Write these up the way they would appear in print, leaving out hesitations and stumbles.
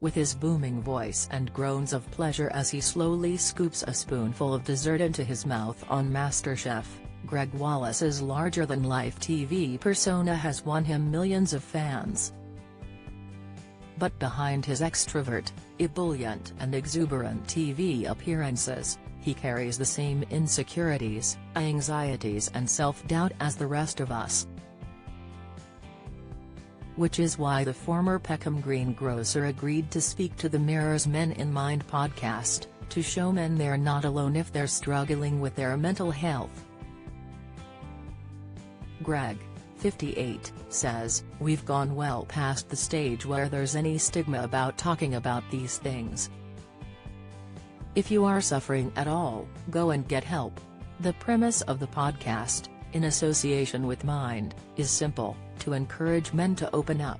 with his booming voice and groans of pleasure as he slowly scoops a spoonful of dessert into his mouth on MasterChef. Gregg Wallace's larger-than-life TV persona has won him millions of fans. But behind his extrovert, ebullient and exuberant TV appearances, he carries the same insecurities, anxieties and self-doubt as the rest of us. Which is why the former Peckham greengrocer agreed to speak to the Mirror's Men in Mind podcast, to show men they're not alone if they're struggling with their mental health. Gregg, 58, says, "We've gone well past the stage where there's any stigma about talking about these things. If you are suffering at all, go and get help." The premise of the podcast, in association with Mind, is simple: to encourage men to open up.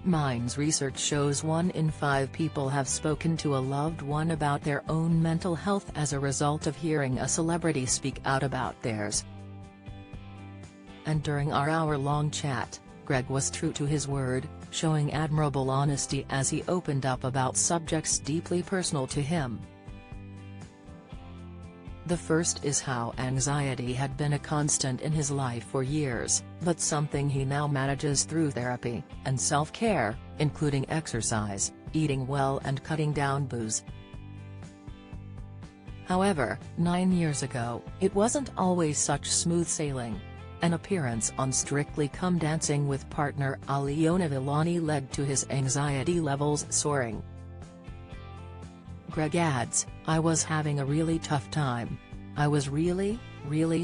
Mind's research shows 1 in 5 people have spoken to a loved one about their own mental health as a result of hearing a celebrity speak out about theirs. And during our hour-long chat, Gregg was true to his word, showing admirable honesty as he opened up about subjects deeply personal to him. The first is how anxiety had been a constant in his life for years, but something he now manages through therapy and self-care, including exercise, eating well and cutting down booze. However, 9 years ago, it wasn't always such smooth sailing. An appearance on Strictly Come Dancing with partner Aliona Villani led to his anxiety levels soaring. Gregg adds, "I was having a really tough time. I was really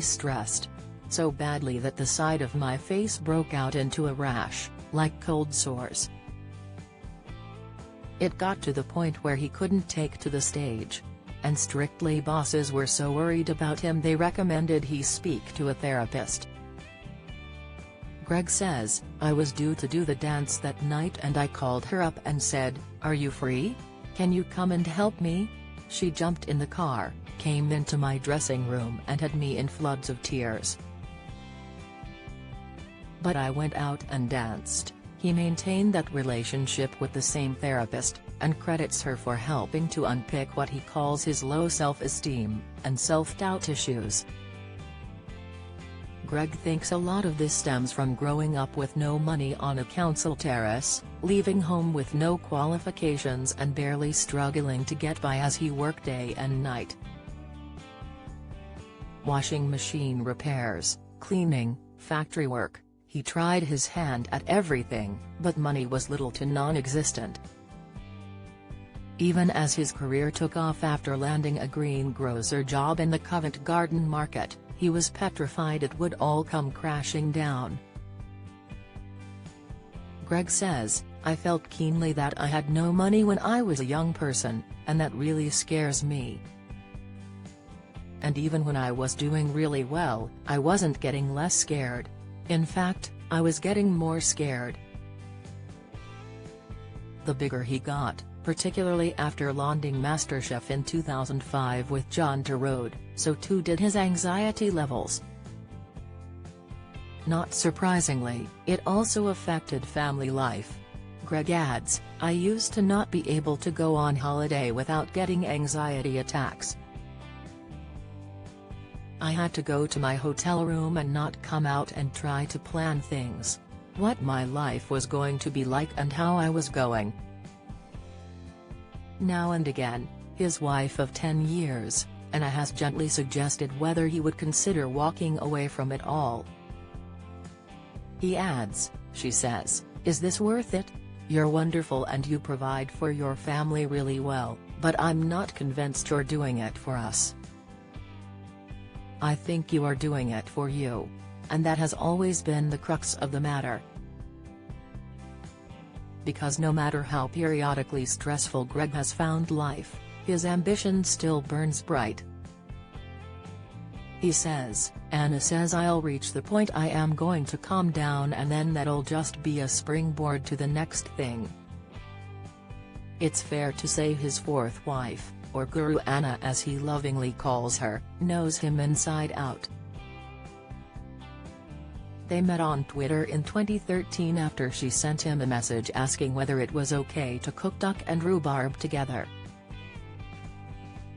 stressed. So badly that the side of my face broke out into a rash, like cold sores. It got to the point where he couldn't take to the stage. And Strictly bosses were so worried about him they recommended he speak to a therapist." Gregg says, "I was due to do the dance that night and I called her up and said, 'Are you free? Can you come and help me?' She jumped in the car, came into my dressing room and had me in floods of tears. But I went out and danced." He maintained that relationship with the same therapist, and credits her for helping to unpick what he calls his low self-esteem and self-doubt issues. Gregg thinks a lot of this stems from growing up with no money on a council terrace, leaving home with no qualifications and barely struggling to get by as he worked day and night. Washing machine repairs, cleaning, factory work, he tried his hand at everything, but money was little to non-existent. Even as his career took off after landing a greengrocer job in the Covent Garden market, he was petrified it would all come crashing down. Gregg says, "I felt keenly that I had no money when I was a young person, and that really scares me. And even when I was doing really well, I wasn't getting less scared. In fact, I was getting more scared." The bigger he got, particularly after landing MasterChef in 2005 with John Turode, so too did his anxiety levels. Not surprisingly, it also affected family life. Gregg adds, "I used to not be able to go on holiday without getting anxiety attacks. I had to go to my hotel room and not come out and try to plan things. What my life was going to be like and how I was going." Now and again, his wife of 10 years, Anna, has gently suggested whether he would consider walking away from it all. He adds, she says, "Is this worth it? You're wonderful and you provide for your family really well, but I'm not convinced you're doing it for us. I think you are doing it for you. And that has always been the crux of the matter." Because no matter how periodically stressful Gregg has found life, his ambition still burns bright. He says, "Anna says I'll reach the point I am going to calm down and then that'll just be a springboard to the next thing." It's fair to say his fourth wife, or Guru Anna as he lovingly calls her, knows him inside out. They met on Twitter in 2013 after she sent him a message asking whether it was okay to cook duck and rhubarb together.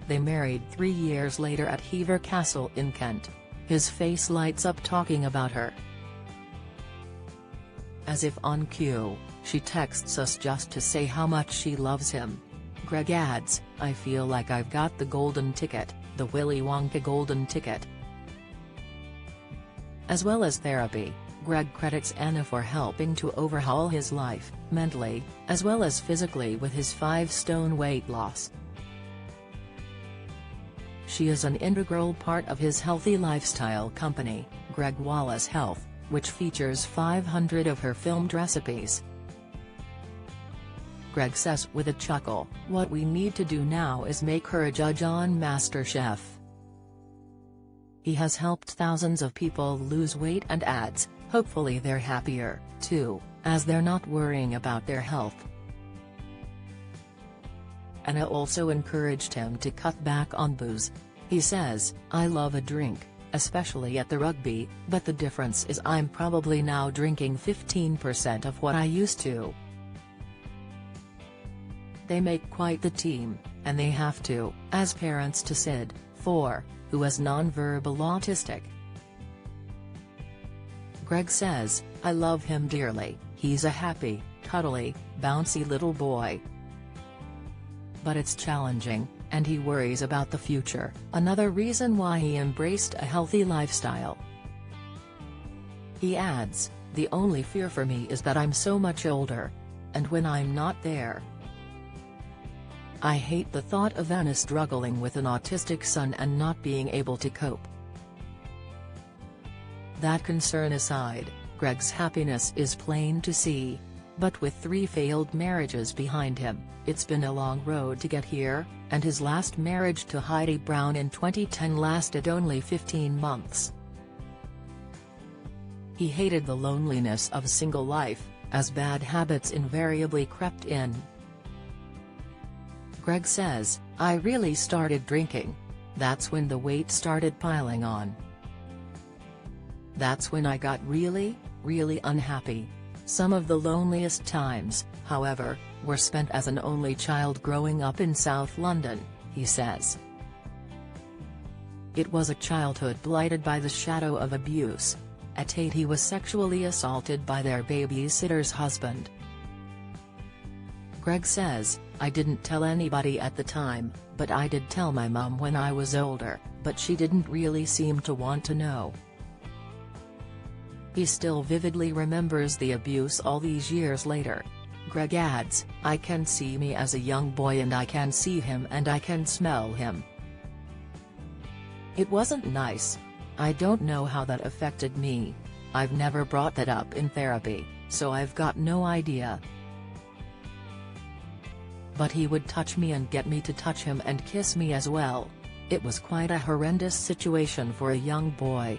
They married 3 years later at Hever Castle in Kent. His face lights up talking about her. As if on cue, she texts us just to say how much she loves him. Gregg adds, "I feel like I've got the golden ticket, the Willy Wonka golden ticket." As well as therapy, Gregg credits Anna for helping to overhaul his life, mentally, as well as physically with his 5-stone weight loss. She is an integral part of his healthy lifestyle company, Gregg Wallace Health, which features 500 of her filmed recipes. Gregg says with a chuckle, "What we need to do now is make her a judge on MasterChef." He has helped thousands of people lose weight and adds, hopefully they're happier, too, as they're not worrying about their health. Anna also encouraged him to cut back on booze. He says, "I love a drink, especially at the rugby, but the difference is I'm probably now drinking 15% of what I used to." They make quite the team, and they have to, as parents to Sid, 4, who is non-verbal autistic. Gregg says, "I love him dearly, he's a happy, cuddly, bouncy little boy. But it's challenging, and he worries about the future, another reason why he embraced a healthy lifestyle." He adds, "The only fear for me is that I'm so much older. And when I'm not there, I hate the thought of Anna struggling with an autistic son and not being able to cope." That concern aside, Gregg's happiness is plain to see. But with 3 failed marriages behind him, it's been a long road to get here, and his last marriage to Heidi Brown in 2010 lasted only 15 months. He hated the loneliness of single life, as bad habits invariably crept in. Gregg says, "I really started drinking. That's when the weight started piling on. That's when I got really, really unhappy. Some of the loneliest times, however, were spent as an only child growing up in South London," he says. "It was a childhood blighted by the shadow of abuse. At 8 he was sexually assaulted by their babysitter's husband." Gregg says, "I didn't tell anybody at the time, but I did tell my mum when I was older, but she didn't really seem to want to know." He still vividly remembers the abuse all these years later. Gregg adds, "I can see me as a young boy and I can see him and I can smell him. It wasn't nice. I don't know how that affected me. I've never brought that up in therapy, so I've got no idea. But he would touch me and get me to touch him and kiss me as well. It was quite a horrendous situation for a young boy."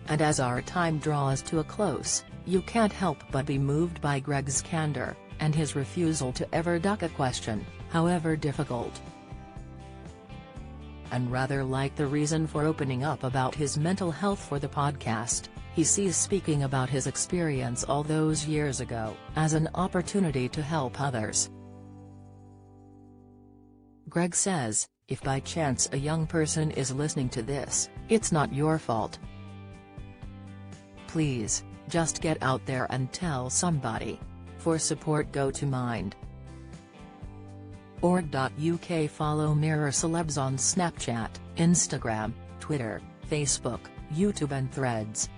And as our time draws to a close, you can't help but be moved by Gregg's candor, and his refusal to ever duck a question, however difficult. And rather like the reason for opening up about his mental health for the podcast, he sees speaking about his experience all those years ago as an opportunity to help others. Gregg says, "If by chance a young person is listening to this, it's not your fault. Please, just get out there and tell somebody. For support go to mind.org.uk. Follow Mirror Celebs on Snapchat, Instagram, Twitter, Facebook, YouTube and Threads.